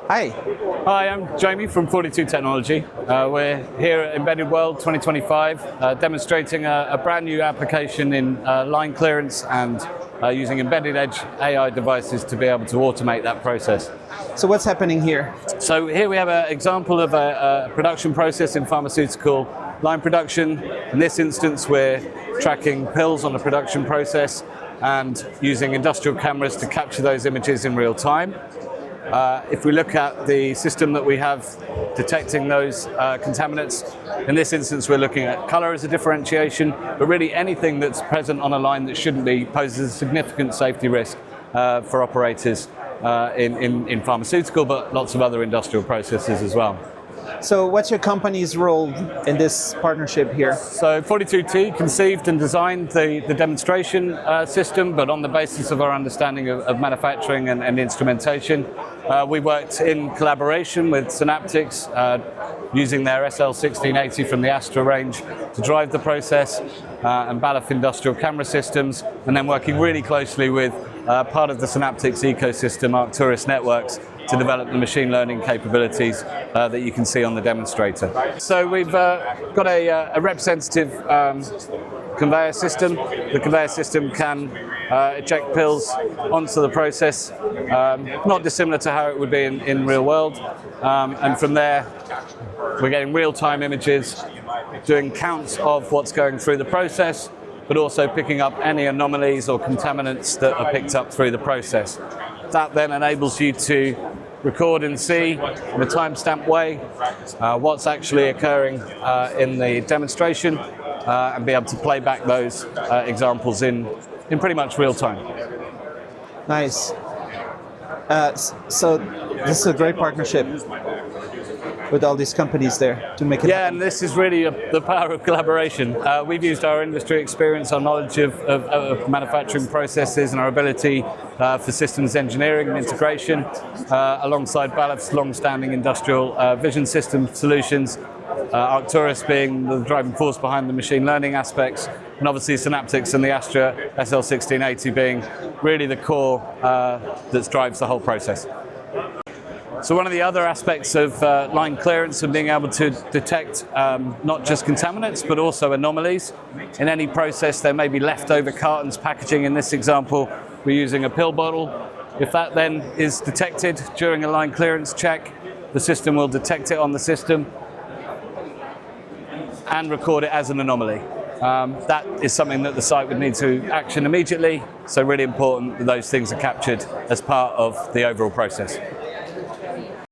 Hi. Hi, I'm Jamie from 42 Technology. We're here at Embedded World 2025 demonstrating a brand new application in line clearance and using embedded edge AI devices to be able to automate that process. So what's happening here? So here we have an example of a production process in pharmaceutical line production. In this instance, we're tracking pills on the production process and using industrial cameras to capture those images in real time. If we look at the system that we have detecting those contaminants, in this instance we're looking at color as a differentiation, but really anything that's present on a line that shouldn't be poses a significant safety risk for operators in pharmaceutical, but lots of other industrial processes as well. So what's your company's role in this partnership here? So 42T conceived and designed the demonstration system, but on the basis of our understanding of manufacturing and instrumentation. We worked in collaboration with Synaptics, using their SL1680 from the Astra range to drive the process, and Bala industrial camera systems, and then working really closely with part of the Synaptics ecosystem, Arcturus Networks, to develop the machine learning capabilities that you can see on the demonstrator. So we've got a representative conveyor system. The conveyor system can eject pills onto the process, not dissimilar to how it would be in real world. And from there, we're getting real-time images, doing counts of what's going through the process, but also picking up any anomalies or contaminants that are picked up through the process. That then enables you to record and see in a timestamp way what's actually occurring in the demonstration and be able to play back those examples in pretty much real time. Nice. So this is a great partnership with all these companies there to make it happen. And this is really the power of collaboration. We've used our industry experience, our knowledge of manufacturing processes and our ability for systems engineering and integration, alongside Bala's long-standing industrial vision system solutions, Arcturus being the driving force behind the machine learning aspects, and obviously Synaptics and the Astra SL1680 being really the core that drives the whole process. So one of the other aspects of line clearance and being able to detect not just contaminants but also anomalies. In any process there may be leftover cartons, packaging. In this example we're using a pill bottle. If that then is detected during a line clearance check, the system will detect it on the system and record it as an anomaly. That is something that the site would need to action immediately, so really important that those things are captured as part of the overall process.